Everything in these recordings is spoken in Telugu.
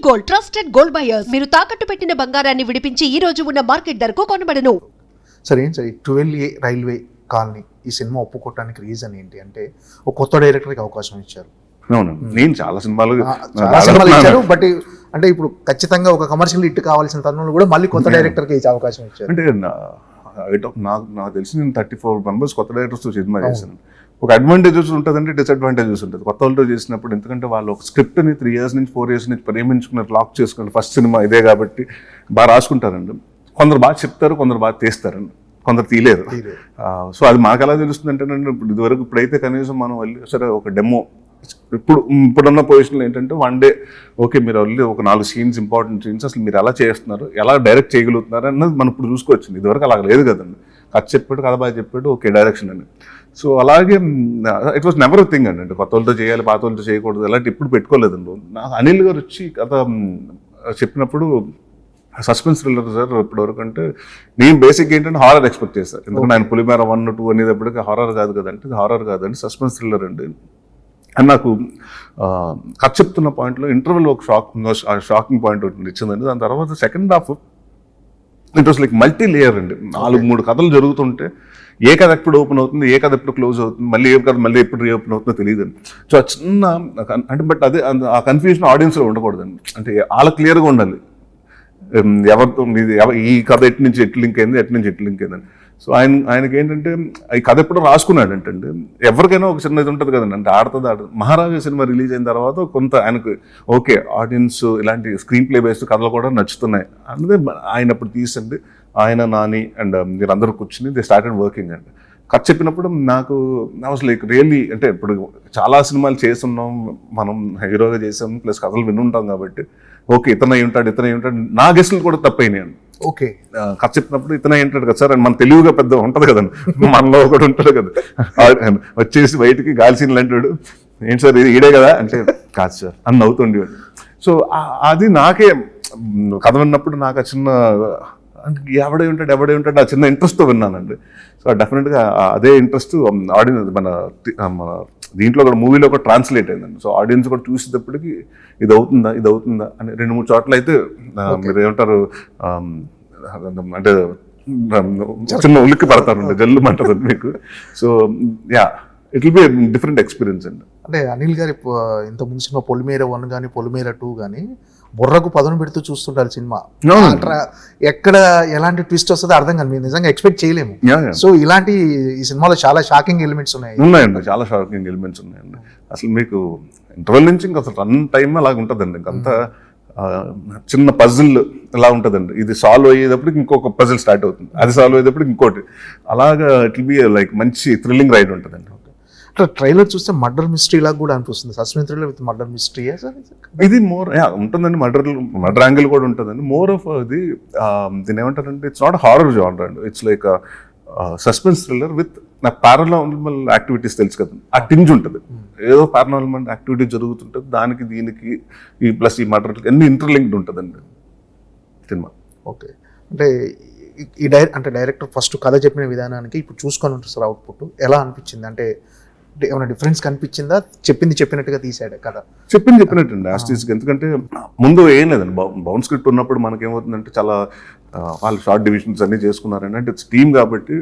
Gold, trusted gold buyers. మీరు తాకట్టు పెట్టిన బంగారాన్ని విడిపించి ఈ రోజు ఉన్న మార్కెట్ ధరకు కొనబడను. సరే 12A రైల్వే కాలనీ ఈ సినిమా ఒప్పుకోవడానికి రీజన్ ఏంటి అంటే ఒక కొత్త డైరెక్టర్కి అవకాశం ఇచ్చారు. అవును, నేను చాలా సినిమాలు ఇచ్చారు, బట్ అంటే ఇప్పుడు ఖచ్చితంగా ఒక కమర్షియల్ హిట్ కావాల్సిన తరుణంలో కూడా మళ్ళీ కొత్త డైరెక్టర్కి ఇచ్చే అవకాశం ఇచ్చారు. అంటే నాకు తెలిసి నేను 34 మెంబర్స్ కొత్త డైరెక్టర్స్తో సినిమా చేశాను. ఒక అడ్వాంటేజెస్ ఉంటుందంటే డిసడ్వాంటేజెస్ ఉంటుంది కొత్త వాళ్ళతో చేసినప్పుడు. ఎందుకంటే వాళ్ళు ఒక స్క్రిప్ట్ని 3 years నుంచి 4 years నుంచి ప్రేమించుకున్నారు, లాక్ చేసుకున్నారు. ఫస్ట్ సినిమా ఇదే కాబట్టి బాగా రాసుకుంటారండి. కొందరు బాగా చెప్తారు, కొందరు బాగా తీస్తారండి, కొందరు తీయలేరు. సో అది మాకు ఎలా తెలుస్తుంది అంటే ఇప్పుడు ఇదివరకు ఇప్పుడైతే కనీసం మనం వెళ్ళి సరే ఒక డెమో ఇప్పుడున్న పొజిషన్లో ఏంటంటే వన్ డే ఓకే మీరు వెళ్ళి ఒక 4 సీన్స్ ఇంపార్టెంట్ సీన్స్ అసలు మీరు ఎలా చేస్తున్నారు, ఎలా డైరెక్ట్ చేయగలుగుతున్నారు అన్నది మనం ఇప్పుడు చూసుకోవచ్చు. ఇదివరకు అలా లేదు కదండి. కథ చెప్పాడు, కథ బాగా చెప్పాడు, ఓకే డైరెక్షన్ అండి. సో అలాగే ఇట్ వాస్ నెవర్ థింగ్ అండి. అంటే కొత్త వాళ్ళతో చేయాలి, పాత వాళ్ళతో చేయకూడదు అలాంటి ఇప్పుడు పెట్టుకోలేదండి. నాకు అనిల్ గారు వచ్చి కథ చెప్పినప్పుడు సస్పెన్స్ థ్రిల్లర్ సార్ ఇప్పటివరకు అంటే నేను బేసిక్ ఏంటంటే హారర్ ఎక్స్పెక్ట్ చేస్తాను. ఎందుకంటే ఆయన పులిమేర 1, 2 అనేటప్పటికి హారర్ కాదు కదంటే హారర్ కాదండి, సస్పెన్స్ థ్రిల్లర్ అండి. అండ్ నాకు కథ చెప్తున్న పాయింట్లో ఇంటర్వెల్ ఒక షాకింగ్ పాయింట్ ఒకటి ఇచ్చిందండి. దాని తర్వాత second half it was like multi layer అండి. 4-3 కథలు జరుగుతుంటే ఏ కథ ఎప్పుడు ఓపెన్ అవుతుంది, ఏ కథ ఎప్పుడు క్లోజ్ అవుతుంది, మళ్ళీ ఏ కథ మళ్ళీ ఎప్పుడు రీఓపెన్ అవుతుందో తెలియదండి. సో ఆ చిన్న అంటే బట్ అదే ఆ కన్ఫ్యూజన్ ఆడియన్స్లో ఉండకూడదండి. అంటే వాళ్ళ క్లియర్గా ఉండాలి ఎవరితో ఈ కథ ఎటు నుంచి ఎట్లు లింక్ అయింది, ఎటు నుంచి ఎట్లు లింక్ అయిందని. సో ఆయనకి ఏంటంటే ఈ కథ ఎప్పుడో రాసుకున్నాడు అంటే ఎవరికైనా ఒక చిన్న ఇది ఉంటుంది కదండి. అంటే ఆడుతుంది మహారాజా సినిమా రిలీజ్ అయిన తర్వాత కొంత ఆయనకు ఓకే ఆడియన్స్ ఇలాంటి స్క్రీన్ ప్లే బేస్డ్ కథలు కూడా నచ్చుతున్నాయి అన్నది ఆయన అప్పుడు తీసండి. ఆయన నాని అండ్ మీరందరూ కూర్చుని దే స్టార్టెడ్ వర్కింగ్ అండి. కథ చెప్పినప్పుడు నాకు వాస్ లైక్ రియల్లీ అంటే ఇప్పుడు చాలా సినిమాలు చేస్తున్నాం మనం, హీరోగా చేసాం ప్లస్ కథలు వినుంటాం కాబట్టి ఓకే ఇతనే ఉంటాడు నా గెస్టులు కూడా తప్పైనాయండి. ఓకే కథ చెప్పినప్పుడు ఇతనే ఉంటాడు కదా సార్ అని మన తెలివిగా పెద్ద ఉంటుంది కదండి, మనలో ఒకటి ఉంటుంది కదా. వచ్చేసి బయటికి గాలి సీన్లు అంటాడు, ఏంటి సార్ ఇది ఈడే కదా అంటే కాదు సార్ అని నవ్వుతుండేవాడు. సో అది నాకే కథ విన్నప్పుడు నాకు ఆ చిన్న అంటే ఎవడే ఉంటాడు ఆ చిన్న ఇంట్రెస్ట్తో విన్నానండి. సో డెఫినెట్గా అదే ఇంట్రెస్ట్ ఆడియన్స్ మన దీంట్లో కూడా మూవీలో కూడా ట్రాన్స్లేట్ అయిందండి. సో ఆడియన్స్ కూడా చూసేటప్పటికి ఇది అవుతుందా అని 2-3 చోట్ల అయితే మీరు ఏమంటారు అంటే చిన్న ఉలిక్కి పడతారండి, జల్లు అంటారు మీకు. So it will be different experience అండి. అంటే అనిల్ గారి ఇంత ముందు సినిమా పొలిమేర 1 కానీ పొలిమేర 2 కానీ బుర్రకు పదును పెడుతూ చూస్తుంటారు సినిమా. ఎక్కడ ఎలాంటి ట్విస్ట్ వస్తుందో అర్థం కాదు, మీరు నిజంగా ఎక్స్పెక్ట్ చేయలేము. సో ఇలాంటి ఈ సినిమాలో చాలా షాకింగ్ ఎలిమెంట్స్ ఉన్నాయండి, చాలా షాకింగ్ ఎలిమెంట్స్ ఉన్నాయండి. అసలు మీకు ఇంటర్వెల్ నుంచి ఇంకా అసలు రన్ టైం అలాగ ఉంటుందండి. ఇంకంతా చిన్న పజిల్ ఇలా ఉంటుందండి. ఇది సాల్వ్ అయ్యేటప్పటికి ఇంకొక పజిల్ స్టార్ట్ అవుతుంది, అది సాల్వ్ అయ్యేటప్పటికి ఇంకోటి, అలాగా ఇట్ విల్ బి లైక్ మంచి థ్రిల్లింగ్ రైడ్ ఉంటుందండి. ట్రైలర్ చూస్తే మర్డర్ మిస్టరీ లాగా కూడా అనిపిస్తుంది, suspense thriller with murder mystery. ఇది మోర్ ఉంటుందండి, మర్డర్ యాంగిల్ కూడా ఉంటుందండి. మోర్ ఆఫ్ అది దీని ఏమంటారంటే ఇట్స్ నాట్ హారర్ జానర్ అండి, it's like suspense thriller with నాకు పారానార్మల్ యాక్టివిటీస్ తెలుసు కదా, ఆ టింజ్ ఉంటుంది. ఏదో పారానార్మల్ యాక్టివిటీ జరుగుతుంటుంది, దానికి దీనికి ఈ ప్లస్ ఈ మర్డర్ అన్ని ఇంటర్లింక్డ్ ఉంటుందండి సినిమా. ఓకే, అంటే అంటే డైరెక్టర్ ఫస్ట్ కథ చెప్పిన విధానానికి ఇప్పుడు చూసుకొని ఉంటుంది సార్ అవుట్పుట్ ఎలా అనిపించింది? అంటే ఏమైనా డిఫరెన్స్ కనిపించిందా? చెప్పినట్టుగా తీసాడు కదా? చెప్పినట్టండి యాస్టీస్కి. ఎందుకంటే ముందు ఏం లేదండి, బౌండ్ స్క్రిప్ట్ ఉన్నప్పుడు మనకేమవుతుందంటే చాలా వాళ్ళు షార్ట్ డివిజన్స్ అన్నీ చేసుకున్నారండి. అంటే ఇట్స్ టీమ్ కాబట్టి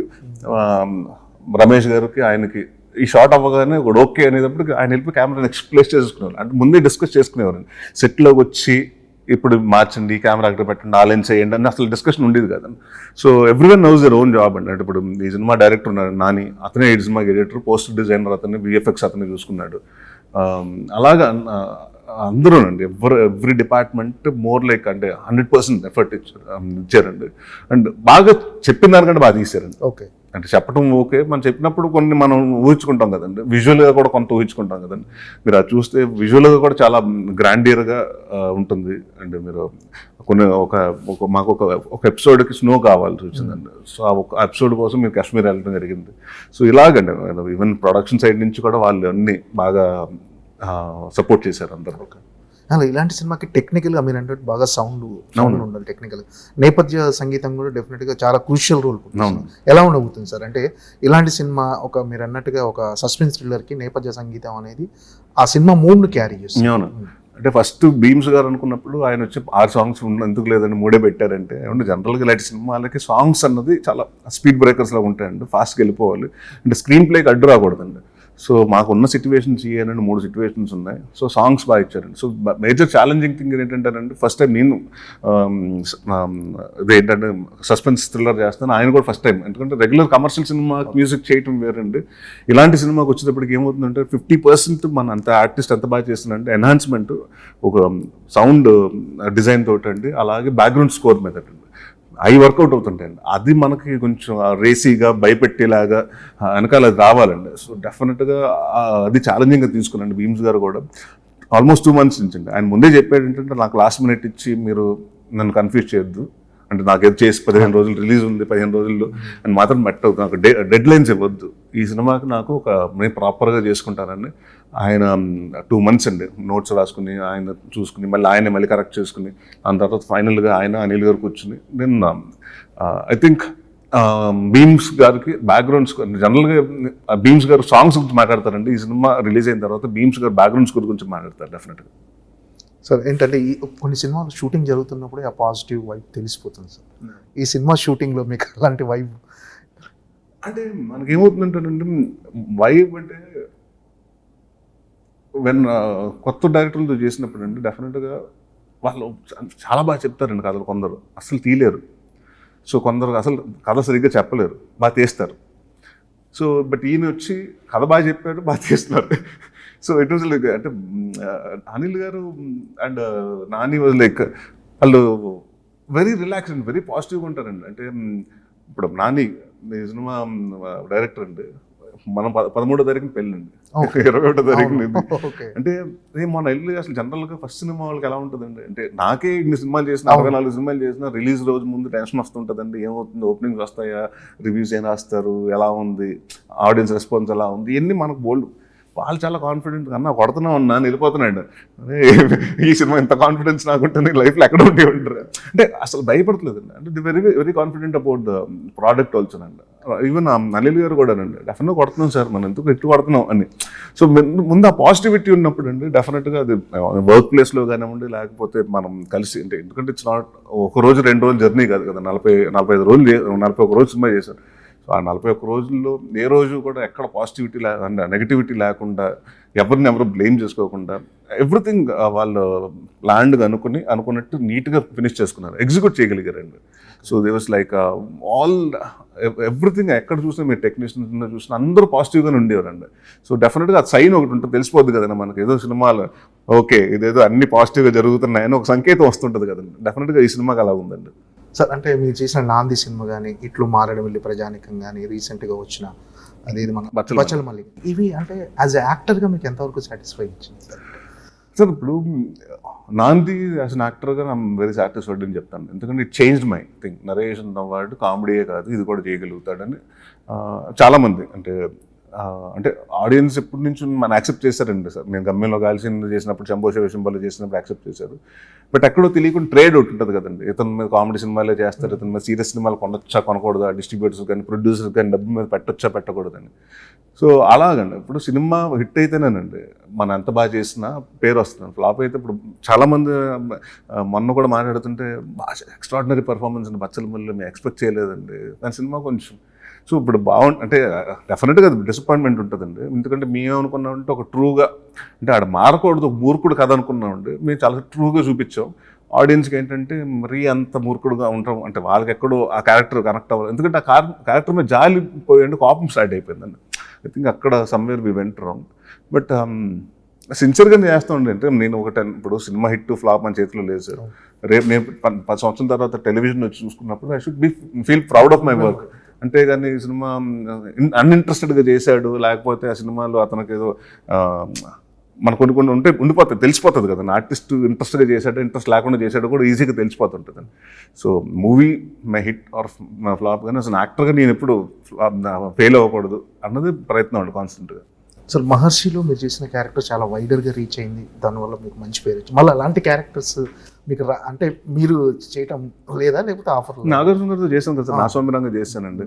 రమేష్ గారికి ఆయనకి ఈ షార్ట్ అవ్వగానే ఒకటి ఓకే అనేటప్పుడు ఆయన వెళ్ళి కెమెరాని ఎక్స్ప్లేస్ చేసుకునేవారు. అంటే ముందే డిస్కస్ చేసుకునేవారండి. సెట్లోకి వచ్చి ఇప్పుడు మార్చండి, కెమెరా అక్కడ పెట్టండి, ఆ లెన్స్ వేయండి అని అసలు డిస్కషన్ ఉండేది కదండి. So everyone knows their own job అండి. అంటే ఇప్పుడు ఈ సినిమా డైరెక్టర్ ఉన్నారు నాని, అతనే ఈ సినిమాకి ఎడిటర్, పోస్ట్ డిజైనర్ అతన్ని, విఎఫ్ఎక్స్ అతన్ని చూసుకున్నాడు. అలాగా అందరూనండి ఎవ్రీ డిపార్ట్మెంట్ మోర్ లైక్ అంటే 100% ఎఫర్ట్ ఇచ్చారండి. అండ్ బాగా చెప్పిన దానికంటే బాగా తీశారండి. ఓకే, అంటే చెప్పడం ఓకే, మనం చెప్పినప్పుడు కొన్ని మనం ఊహించుకుంటాం కదండి, విజువల్గా కూడా కొంత ఊహించుకుంటాం కదండి. మీరు అది చూస్తే విజువల్గా కూడా చాలా గ్రాండియర్గా ఉంటుంది. అండ్ మీరు కొన్ని మాకు ఒక ఎపిసోడ్కి స్నో కావాల్సి వచ్చిందండి. సో ఆ ఒక ఎపిసోడ్ కోసం మీరు కాశ్మీర్ వెళ్ళడం జరిగింది. సో ఇలాగండి ఈవెన్ ప్రొడక్షన్ సైడ్ నుంచి కూడా వాళ్ళు అన్నీ బాగా సపోర్ట్ చేశారు అందరూ. అలా ఇలాంటి సినిమాకి టెక్నికల్గా మీరు అంటే బాగా సౌండ్ ఉండాలి, టెక్నికల్ నేపథ్య సంగీతం కూడా డెఫినెట్గా చాలా క్రూషియల్ రోల్ ఎలా ఉండబోతుంది సార్? అంటే ఇలాంటి సినిమా ఒక మీరు అన్నట్టుగా ఒక సస్పెన్స్ థ్రిల్లర్కి నేపథ్య సంగీతం అనేది ఆ సినిమా మూడ్ను క్యారీ చేస్తుంది. అంటే ఫస్ట్ భీమ్స్ గారు అనుకున్నప్పుడు ఆయన వచ్చి 6 సాంగ్స్ ఎందుకు లేదండి 3 పెట్టారంటే, ఏమంటే జనరల్గా ఇలాంటి సినిమాలకి సాంగ్స్ అన్నది చాలా స్పీడ్ బ్రేకర్స్ లాగా ఉంటాయండి, ఫాస్ట్గా వెళ్ళిపోవాలి, అంటే స్క్రీన్ ప్లేకి అడ్డు రాకూడదండి. సో మాకున్న సిచ్యువేషన్స్ ఏంటంటే 3 సిచ్యువేషన్స్ ఉన్నాయి. సో సాంగ్స్ బాగా ఇచ్చారండి. సో మేజర్ ఛాలెంజింగ్ థింగ్ ఏంటంటేనండి, ఫస్ట్ టైం నేను ఇదేంటంటే సస్పెన్స్ థ్రిల్లర్ చేస్తాను, ఆయన కూడా ఫస్ట్ టైం. ఎందుకంటే రెగ్యులర్ కమర్షియల్ సినిమా మ్యూజిక్ చేయటం వేరండి, ఇలాంటి సినిమాకి వచ్చేటప్పటికి ఏమవుతుందంటే 50% మన అంత ఆర్టిస్ట్ ఎంత బాగా చేస్తుందంటే ఎన్హాన్స్మెంట్ ఒక సౌండ్ డిజైన్ తోటి అండి, అలాగే బ్యాక్గ్రౌండ్ స్కోర్ మీద అండి అవి వర్కౌట్ అవుతుంటాయండి. అది మనకి కొంచెం రేసీగా భయపెట్టేలాగా వెనకాల అది రావాలండి. సో డెఫినెట్గా అది ఛాలెంజింగ్గా తీసుకున్నాండి భీమ్స్ గారు కూడా. ఆల్మోస్ట్ 2 months నుంచి అండి ఆయన ముందే చెప్పాడు ఏంటంటే, నాకు లాస్ట్ మినిట్ ఇచ్చి మీరు నన్ను కన్ఫ్యూజ్ చేయొద్దు, అంటే నాకేదో చేసి 15 రోజులు రిలీజ్ ఉంది, 15 రోజుల్లో అని మాత్రం పెట్టవు, నాకు డెడ్ లైన్స్ ఇవ్వద్దు, ఈ సినిమాకి నాకు నేను ప్రాపర్గా చేసుకుంటానని ఆయన 2 months అండి నోట్స్ రాసుకుని, ఆయన చూసుకుని, మళ్ళీ కరెక్ట్ చేసుకుని, దాని తర్వాత ఫైనల్గా ఆయన అనిల్ గారు కూర్చుని, నేను ఐ థింక్ భీమ్స్ గారికి బ్యాక్గ్రౌండ్ స్కోర్, జనరల్గా భీమ్స్ గారు సాంగ్స్ గురించి మాట్లాడతారండి, ఈ సినిమా రిలీజ్ అయిన తర్వాత భీమ్స్ గారు బ్యాక్గ్రౌండ్ స్కోర్ గురించి మాట్లాడతారు డెఫినెట్గా. సార్ ఏంటంటే కొన్ని సినిమాలు షూటింగ్ జరుగుతున్నప్పుడే ఆ పాజిటివ్ వైబ్ తెలిసిపోతుంది సార్. ఈ సినిమా షూటింగ్లో మీకు అలాంటి వైబ్ అంటే మనకేమవుతుందంటేనండి, వైబ్ అంటే కొత్త డైరెక్టర్లతో చేసినప్పుడు అండి డెఫినెట్గా వాళ్ళు చాలా బాగా చెప్తారండి కథలు, కొందరు అసలు తీయలేరు, సో కొందరు అసలు కథ సరిగ్గా చెప్పలేరు, బాగా తీస్తారు. సో బట్ ఈయన వచ్చి కథ బాగా చెప్పారు, బాగా తీస్తున్నారు. సో ఇట్ వాజ్ లైక్ అంటే అనిల్ గారు అండ్ నాని వాజ్ లైక్ వాళ్ళు వెరీ రిలాక్స్ అండ్ వెరీ పాజిటివ్గా ఉంటారండి. అంటే ఇప్పుడు నాని సినిమా డైరెక్టర్ అండి, మనం 13వ తారీఖున పెళ్ళండి, 21వ తారీఖున. అంటే మన ఇల్లు అసలు జనరల్గా ఫస్ట్ సినిమా వాళ్ళకి ఎలా ఉంటుందండి, అంటే నాకే ఇన్ని సినిమాలు చేసిన 64 సినిమాలు చేసిన రిలీజ్ రోజు ముందు టెన్షన్ వస్తుంటుందండి, ఏమవుతుంది, ఓపెనింగ్స్ వస్తాయా, రివ్యూస్ ఏం రాస్తారు, ఎలా ఉంది, ఆడియన్స్ రెస్పాన్స్ ఎలా ఉంది, ఇవన్నీ మనకు బోల్డ్. వాళ్ళు చాలా కాన్ఫిడెంట్ అన్నా కొడుతున్నా ఉన్నా వెళ్ళిపోతున్నాడు, ఈ సినిమా ఇంత కాన్ఫిడెన్స్ నాకుంటుంది లైఫ్లో ఎక్కడ ఉండి ఉంటారు అంటే అసలు భయపడలేదండి. అంటే very very confident about the product also అండి. ఈవెన్ అనిల్ గారు కూడా అండి డెఫినెట్గా కొడుతున్నాం సార్, మనం ఎందుకు ఎట్టు కొడుతున్నాం అని. సో ముందు ఆ పాజిటివిటీ ఉన్నప్పుడు అండి డెఫినెట్గా అది వర్క్ ప్లేస్లో కానివ్వండి, లేకపోతే మనం కలిసి, అంటే ఎందుకంటే ఇట్స్ నాట్ 1 రోజు 2 రోజులు జర్నీ కాదు కదా, 45 రోజులు 41 రోజు సినిమా చేశారు. సో ఆ 41 రోజుల్లో ఏ రోజు కూడా ఎక్కడ పాజిటివిటీ నెగిటివిటీ లేకుండా, ఎవరు బ్లేమ్ చేసుకోకుండా, ఎవ్రీథింగ్ వాళ్ళు ప్లాన్డ్గా అనుకున్నట్టు నీట్గా ఫినిష్ చేసుకున్నారు, ఎగ్జిక్యూట్ చేయగలిగారండి. So they was like all everything, ఎక్కడ చూసినా మీరు టెక్నీషియన్స్ చూసినా అందరూ పాజిటివ్గానే ఉండేవారండి. సో డెఫినెట్గా అది సైన్ ఒకటి ఉంటుంది, తెలిసిపోద్ది కదండి మనకి, ఏదో సినిమాలు ఓకే ఇదేదో అన్ని పాజిటివ్గా జరుగుతున్నాయని ఒక సంకేతం వస్తుంటుంది కదండి. డెఫినెట్గా ఈ సినిమాకి అలా ఉందండి. సార్. అంటే మీరు చేసిన నాంది సినిమా కానీ, ఇట్లు మారడం వెళ్ళి ప్రజానికం కానీ, రీసెంట్గా వచ్చిన అదేది మన బచ్చలమల్లి, ఇవి అంటే యాజ్ ఎ యాక్టర్గా మీకు ఎంతవరకు సాటిస్ఫై ఇచ్చింది సార్? సార్ ఇప్పుడు నాంది యాజ్ అన్ యాక్టర్గా ఐఎమ్ వెరీ సాటిస్ఫైడ్ అని చెప్తాను, ఎందుకంటే it changed my thing. Narration అన్నవాడు కామెడీయే కాదు, ఇది కూడా చేయగలుగుతాడని చాలామంది అంటే ఆడియన్స్ ఎప్పటి నుంచి మనం యాక్సెప్ట్ చేశారండి సార్. నేను గమ్యంలో కాల్సిన చేసినప్పుడు, శంభో శివశంభోలో చేసినప్పుడు యాక్సెప్ట్ చేశారు. బట్ ఎక్కడో తెలియకుండా ట్రేడ్ ఒకటి ఉంటుంది కదండి, ఇతని మీద కామెడీ సినిమాలే చేస్తారు, ఇతని మీద సీరియస్ సినిమాలు కొనొచ్చా కొనకూడదా, డిస్ట్రిబ్యూటర్స్ కానీ ప్రొడ్యూసర్స్ కానీ డబ్బు మీద పెట్టొచ్చా పెట్టకూడదని. సో అలాగండి ఇప్పుడు సినిమా హిట్ అయితేనేనండి మనం ఎంత బాగా చేసినా పేరు వస్తుంది. ఫ్లాప్ అయితే ఇప్పుడు చాలామంది మొన్న కూడా మాట్లాడుతుంటే బాగా ఎక్స్ట్రాడినరీ పర్ఫార్మెన్స్ అండి బచ్చలమల్లి, మేము ఎక్స్పెక్ట్ చేయలేదండి దాని సినిమా కొంచెం. సో ఇప్పుడు అంటే డెఫినెట్గా అది డిసప్పాయింట్మెంట్ ఉంటుందండి, ఎందుకంటే మేమేమనుకున్నామంటే ఒక ట్రూగా, అంటే ఆడ మారకూడదు మూర్ఖుడు కథ అనుకున్నామండి, మేము చాలా ట్రూగా చూపించాం. ఆడియన్స్కి ఏంటంటే మరీ అంత మూర్ఖుడుగా ఉంటాం అంటే వాళ్ళకి ఎక్కడో ఆ క్యారెక్టర్ కనెక్ట్ అవ్వాలి, ఎందుకంటే ఆ క్యారెక్టర్ మీద జాలి పోయండి, కోపం స్టార్ట్ అయిపోయిందండి. ఐ థింక్ అక్కడ somewhere we went wrong. But సిన్సియర్గానే చేస్తూ ఉండే, అంటే నేను ఇప్పుడు సినిమా హిట్ ఫ్లాప్ మన చేతిలో లేదు సార్. రేపు నేను 10 సంవత్సరాల తర్వాత టెలివిజన్ వచ్చి చూసుకున్నప్పుడు I should be feel proud of my work. అంతేగాని ఈ సినిమా అన్ఇంట్రెస్టెడ్గా చేశాడు, లేకపోతే ఆ సినిమాలో అతనికి ఏదో మన కొన్ని ఉండిపోతుంది, తెలిసిపోతుంది కదా ఆర్టిస్ట్ ఇంట్రెస్ట్గా చేశాడు, ఇంట్రెస్ట్ లేకుండా చేశాడు కూడా ఈజీగా తెలిసిపోతుంటుంది. So movie may hit or may flop, కానీ అసలు యాక్టర్గా నేను ఎప్పుడు ఫెయిల్ అవ్వకూడదు అన్నది ప్రయత్నం అండి కాన్స్టెంట్గా. అసలు మహర్షిలో మీరు చేసిన క్యారెక్టర్ చాలా వైడర్గా రీచ్ అయింది, దానివల్ల మీకు మంచి పేరు వచ్చింది. మళ్ళీ అలాంటి క్యారెక్టర్స్ మీకు అంటే మీరు చేయటం లేదా లేకపోతే ఆఫర్? నాగార్జున గారితో చేశాను కదా సార్, నా స్వామిరంగా చేశానండి.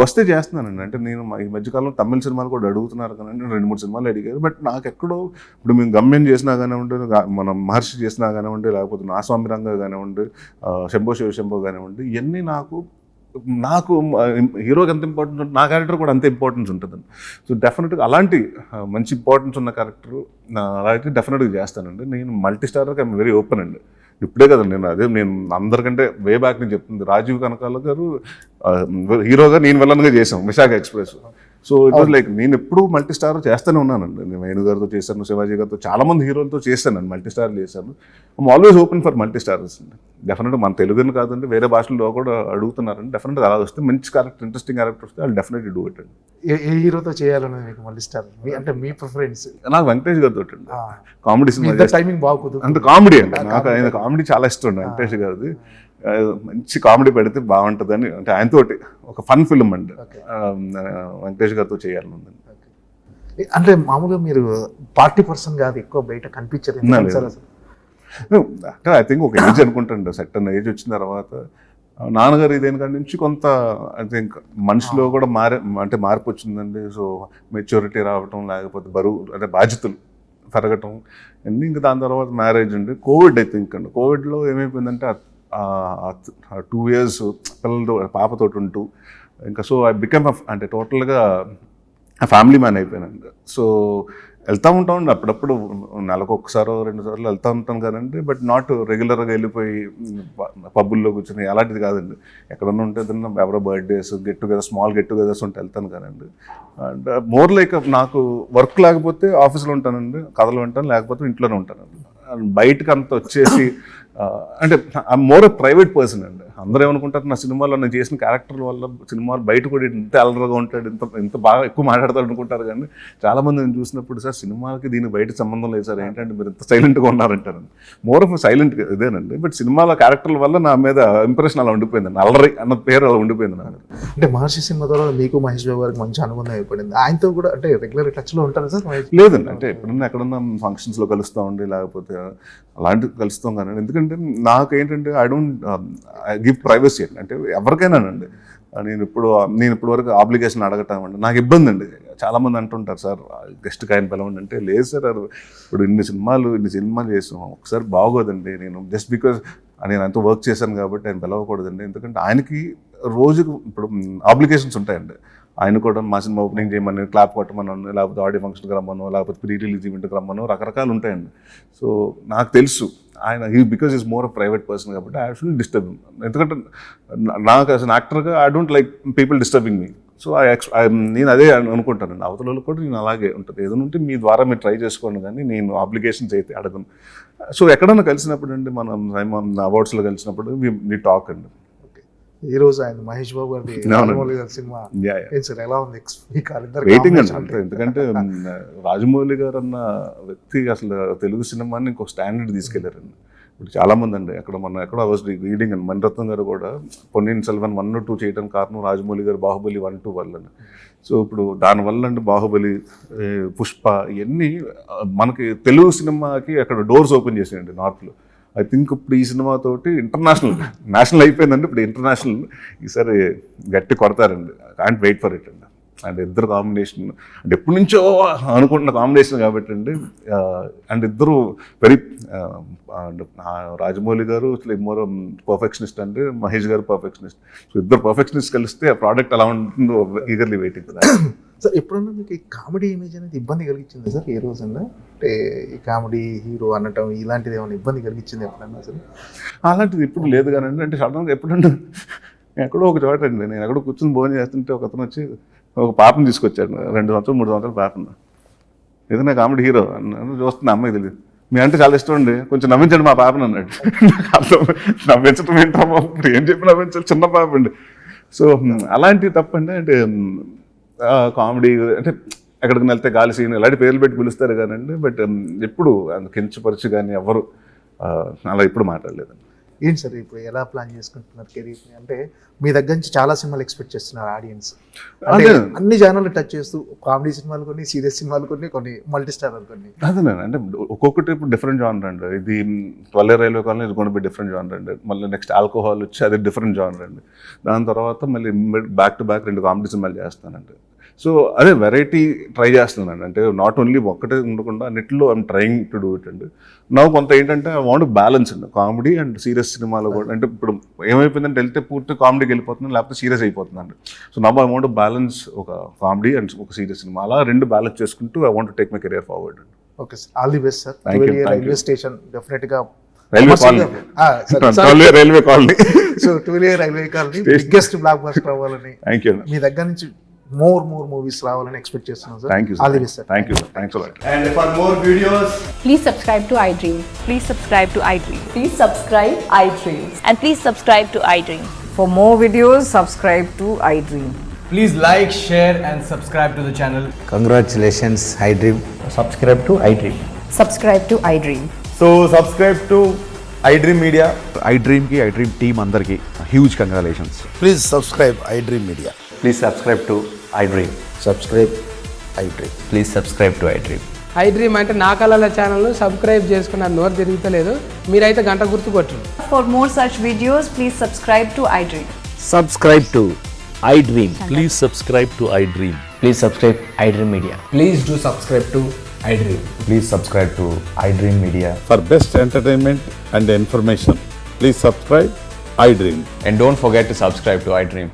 వస్తే చేస్తున్నానండి. అంటే నేను ఈ మధ్యకాలంలో తమిళ సినిమాలు కూడా అడుగుతున్నారు కానీ 2-3 సినిమాలు అడిగారు. బట్ నాకు ఎక్కడో ఇప్పుడు మేము గమ్యం చేసినా కానివ్వండి, మనం మహర్షి చేసినా కానివ్వండి, లేకపోతే నా స్వామిరంగా కానివ్వండి, శంభో శివశంభో కానివ్వండి, ఇవన్నీ నాకు హీరోకి ఎంత ఇంపార్టెన్స్ ఉంటుంది, నా క్యారెక్టర్ కూడా అంతే ఇంపార్టెన్స్ ఉంటుందండి. సో డెఫినెట్గా అలాంటి మంచి ఇంపార్టెన్స్ ఉన్న క్యారెక్టర్ అలాంటి డెఫినెట్గా చేస్తానండి. నేను మల్టీ స్టారర్కి ఐఎమ్ వెరీ ఓపెన్ అండి. ఇప్పుడే కదా నేను అందరికంటే వే బ్యాక్ నుంచి చెప్తుంది. రాజీవ్ కనకాల గారు హీరోగా, నేను విలన్గా చేశాం Visakha express. So it was like నేను ఎప్పుడు మల్టీ స్టార్ చేస్తూనే ఉన్నానండి. నేను వేణు గారితో చేశాను, శివాజీ గారితో, చాలా మంది హీరోలతో చేశానండి, మల్టీ స్టార్ చేశాను. I'm always open for multi stars అండి. డెఫినెట్గా మన తెలుగుని కాదండి, వేరే భాషల్లో కూడా అడుగుతున్నారండి. డెఫినెట్గా అలా వస్తే మంచి క్యారెక్టర్, ఇంట్రెస్టింగ్ క్యారెక్టర్ వస్తే వాళ్ళు డెఫినెట్లీ డూ ఇట్ అండి. ఏ హీరోతో చేయాలన్నది మీకు మల్టీ స్టార్ అంటే మీ ప్రిఫరెన్స్? నాకు వెంకటేష్ గారితో అండి. కామెడీ సినిమా టైమింగ్ బాగుంది అంటే కామెడీ అండి. నాకు ఆయన కామెడీ చాలా ఇష్టం అండి. వెంకటేష్ గారిది మంచి కామెడీ పెడితే బాగుంటుందని, అంటే ఆయనతోటి ఒక ఫన్ ఫిల్మ్ అండి వెంకటేష్ గారితో చేయాలని ఉందండి. అంటే మామూలుగా మీరు పార్టీ పర్సన్ కాదు, ఎక్కువ బయట కనిపించదు. అంటే ఐ థింక్ ఒక ఏజ్ అనుకుంటాండి, సెట్ అన్న ఏజ్ వచ్చిన తర్వాత నాన్నగారు ఇదేనికాడి నుంచి కొంత ఐ థింక్ మనిషిలో కూడా మార్పు వచ్చిందండి. సో మెచ్యూరిటీ రావటం, లేకపోతే బరువు అంటే బాధ్యతలు పెరగటం అన్నీ. ఇంకా దాని తర్వాత మ్యారేజ్ అండి, కోవిడ్ ఐ థింక్ అండి. కోవిడ్లో ఏమైపోయిందంటే 2 years పిల్లలతో పాపతోటి ఉంటూ ఇంకా సో ఐ బికమ్ అంటే టోటల్గా ఫ్యామిలీ మ్యాన్ అయిపోయానండి. సో వెళ్తూ ఉంటామండి అప్పుడప్పుడు, నెలకు 1-2 సార్లు వెళ్తూ ఉంటాను కదండి. బట్ నాట్ రెగ్యులర్గా వెళ్ళిపోయి పబ్బుల్లో కూర్చొని అలాంటిది కాదండి. ఎక్కడన్నా ఉంటే ఎవరో బర్త్డేస్, స్మాల్ గెట్ టుగెదర్స్ ఉంటే వెళ్తాను కానండి. అండ్ మోర్ లైక్ నాకు వర్క్ లేకపోతే ఆఫీస్లో ఉంటానండి, కథలు ఉంటాను, లేకపోతే ఇంట్లోనే ఉంటానండి. బయటకు అంత వచ్చేసి అంటే మోర్ ప్రైవేట్ పర్సన్ అండి. అందరూ ఏమనుకుంటారు, నా సినిమాలో నేను చేసిన క్యారెక్టర్ వల్ల సినిమాలు బయట కూడా ఇంత అలరగా ఉంటాడు, ఇంత బాగా ఎక్కువ మాట్లాడతాడు అనుకుంటారు. కానీ చాలామంది నేను చూసినప్పుడు, సార్ సినిమాకి దీనికి బయట సంబంధం లేదు సార్, ఏంటంటే మీరు ఇంత సైలెంట్గా ఉన్నారంటారండి. మోర్ ఆఫ్ సైలెంట్ ఇదేనండి. బట్ సినిమాలో క్యారెక్టర్ల వల్ల నా మీద ఇంప్రెషన్ అలా ఉండిపోయిందండి, అలరి అన్న పేరు అలా ఉండిపోయింది నాకు. అంటే మహర్షి సినిమా ద్వారా మీకు మహేష్ బాబు గారికి మంచి అనుబంధం ఏర్పడింది. ఆయనతో కూడా అంటే రెగ్యులర్ టచ్లో ఉంటారు సార్? లేదండి, అంటే ఎక్కడన్నా ఫంక్షన్స్లో కలుస్తూ ఉండి, లేకపోతే అలాంటివి కలుస్తాం కానీ. ఎందుకంటే నాకు ఏంటంటే ఐ డోంట్ గివ్ ప్రైవసీ అండి. అంటే ఎవరికైనానండి, నేను ఇప్పుడు వరకు ఆబ్లిగేషన్ అడగటం అండి నాకు ఇబ్బంది అండి. చాలామంది అంటుంటారు, సార్ గెస్ట్కి ఆయన పిలవండి అంటే, లేదు సార్ ఇప్పుడు ఇన్ని సినిమాలు చేసాం, ఒకసారి బాగోదండి. నేను జస్ట్ బికాజ్ నేను అంత వర్క్ చేశాను కాబట్టి ఆయన పిలవకూడదండి. ఎందుకంటే ఆయనకి రోజుకు ఇప్పుడు ఆబ్లిగేషన్స్ ఉంటాయండి. ఆయన కూడా మా సినిమా ఓపెనింగ్ చేయమని, క్లాప్ కొట్టమని, లేకపోతే ఆడియో ఫంక్షన్కి రమ్మను, లేకపోతే ప్రీ రిలీజ్ ఈవెంట్కి రమ్మను, రకరకాలు ఉంటాయండి. సో నాకు తెలుసు ఆయన because is more private person కాబట్టి ఐ షుడ్ డిస్టర్బ్. ఎందుకంటే నాకు యాజ్ అన్ యాక్టర్గా I don't like people disturbing me. So నేను అదే అనుకుంటానండి, అవతల కూడా నేను అలాగే ఉంటుంది. ఏదైనా ఉంటే మీ ద్వారా మీరు ట్రై చేసుకోండి, కానీ నేను ఆబ్లిగేషన్స్ అయితే అడగను. సో ఎక్కడన్నా కలిసినప్పుడు అండి, మనం అవార్డ్స్లో కలిసినప్పుడు మీ టాక్ అండి. ఈ రోజు ఆయన మహేష్ బాబు గారి రాజమౌళి గారి సినిమా ఎలా ఉంది? వెయిటింగ్ అండి. ఎందుకంటే రాజమౌళి గారు అన్న వ్యక్తి అసలు తెలుగు సినిమాని ఇంకొక స్టాండర్డ్ తీసుకెళ్లారండి. ఇప్పుడు చాలామంది అండి, ఎక్కడో వాజ్ రీడింగ్ అండి, మణిరత్నం గారు కూడా పొన్నియిన్ సెల్వన్ 1-2 చేయడానికి కారణం రాజమౌళి గారు బాహుబలి 1-2 వల్ల. సో ఇప్పుడు దానివల్ల అండి బాహుబలి, పుష్ప ఇవన్నీ మనకి తెలుగు సినిమాకి అక్కడ డోర్స్ ఓపెన్ చేసాయండి నార్త్లో. ఐ థింక్ ఇప్పుడు ఈ సినిమాతోటి నేషనల్ అయిపోయిందండి. ఇప్పుడు ఇంటర్నేషనల్ ఈసారి గట్టి కొడతారండి. కాంట్ వెయిట్ ఫర్ ఇట్ అండి. అండ్ ఇద్దరు కాంబినేషన్ అంటే ఎప్పటి నుంచో అనుకుంటున్న కాంబినేషన్ కాబట్టి అండి. అండ్ ఇద్దరు వెరీ రాజమౌళి గారు మోర్ పర్ఫెక్షనిస్ట్ అండి, మహేష్ గారు పర్ఫెక్షనిస్ట్. సో ఇద్దరు పర్ఫెక్షనిస్ట్ కలిస్తే ఆ ప్రోడక్ట్ ఎలా ఉంటుందో ఈగర్లీ వెయిటింగ్ కదా. సార్ ఎప్పుడన్నా మీకు ఈ కామెడీ ఇమేజ్ అనేది ఇబ్బంది కలిగించింది సార్? ఏ రోజన్నా అంటే ఈ కామెడీ హీరో అనటం ఇలాంటిది ఏమైనా ఇబ్బంది కలిగించింది ఎప్పుడన్నా అసలు? అలాంటిది ఇప్పుడు లేదు కానండి. అంటే సడన్గా ఎప్పుడన్నా ఎక్కడో ఒక చోట అండి, నేను ఎక్కడో కూర్చొని భోజనం చేస్తుంటే ఒక అతను వచ్చి ఒక పాపను తీసుకొచ్చాడు, 2 సంవత్సరాలు 3 సంవత్సరాల పాపను. ఏదైనా కామెడీ హీరో అన్న చూస్తున్నా, అమ్మాయి తెలియదు, మీ అంటే చాలా ఇష్టం అండి, కొంచెం నవ్వించండి మా పాపను అన్నాడు. అర్థం నవ్వించడం ఏంటో, ఇప్పుడు ఏం చెప్పి నవ్వించాలి, చిన్న పాప అండి. సో అలాంటివి తప్పండి. అంటే కామెడీ అంటే ఎక్కడికి వెళ్తే గాలి సీన్ ఇలాంటి పేర్లు పెట్టి పిలుస్తారు కానండి. బట్ ఎప్పుడు కించపరిచి కానీ ఎవరు అలా ఎప్పుడు మాట్లాడలేదండి. ఏంటి సార్ ఇప్పుడు ఎలా ప్లాన్ చేసుకుంటున్నారు కెరీర్ అంటే మీ దగ్గర నుంచి చాలా సినిమాలు ఎక్స్పెక్ట్ చేస్తున్నారు ఆడియన్స్ అంటే అదే. అన్ని జానర్లు టచ్ చేస్తూ కామెడీ సినిమాలు కొన్ని సీరియస్ సినిమాలు కొన్ని మల్టీ స్టారర్ కొన్ని అదే అంటే ఒక్కొక్కటి ఇప్పుడు డిఫరెంట్ జానర్ అండి. ఇది 12 రైల్వే కాలనీ ఇది కూడా డిఫరెంట్ జానర్ అండి. మళ్ళీ నెక్స్ట్ ఆల్కహాల్ వచ్చి అది డిఫరెంట్ జానర్ అండి. దాని తర్వాత మళ్ళీ బ్యాక్ టు బ్యాక్ 2 కామెడీ సినిమాలు చేస్తానండి. సో అదే వెరైటీ ట్రై చేస్తున్నాను. అంటే నాట్ ఓన్లీ ఒక్కటే ఉండకుండా అన్నిట్లో I'm trying to do it అండి. నాకు కొంత ఏంటంటే ఐ వాంట్ బ్యాలెన్స్ అండి కామెడీ అండ్ సీరియస్ సినిమాలో కూడా. అంటే ఇప్పుడు ఏమైపోయిందంటే వెళ్తే పూర్తి కామెడీకి వెళ్ళిపోతున్నాను, లేకపోతే సీరియస్ అయిపోతుందండి. సో నా ఐ వాంట్ బ్యాలెన్స్ ఒక కామెడీ అండ్ ఒక సీరియస్ సినిమా, అలా 2 బ్యాలెన్స్ చేసుకుంటూ I want take my career forward అండి. Okay sir, all the best sir. Thank you, thank railway you. Station definite గా railway colony railway colony so 12 railway colony biggest blockbuster అవ్వాలని థ్యాంక్ యూ మీ దగ్గర నుంచి మోర్ మూవీస్ రావాలని ఎక్స్పెక్ట్ చేస్తున్నాను సార్. Thank you all the best sir. Thank you thanks a lot. And for more videos, Please subscribe to iDream. Please subscribe to iDream. Please subscribe iDream. And please subscribe to iDream. For more videos, subscribe to iDream. please like, share, and subscribe to the channel. Congratulations, iDream. Subscribe to iDream. Subscribe to iDream. So subscribe to iDream Media. iDream ki iDream team andarki huge congratulations. Please subscribe iDream Media. Please subscribe to iDream. Subscribe iDream. Please subscribe to iDream. iDream అంటే నా కళల ఛానల్ను సబ్స్క్రైబ్ చేసుకున్న నోరు తిరుగుతలేదు, మీరైతే గంట గుర్తు కొట్టండి. For more such videos, please subscribe to iDream. Subscribe to iDream. Please subscribe to iDream. Please subscribe iDream Media. Please do subscribe to iDream. Please subscribe to iDream Media. For best entertainment and information, please subscribe iDream. And don't forget to subscribe to iDream.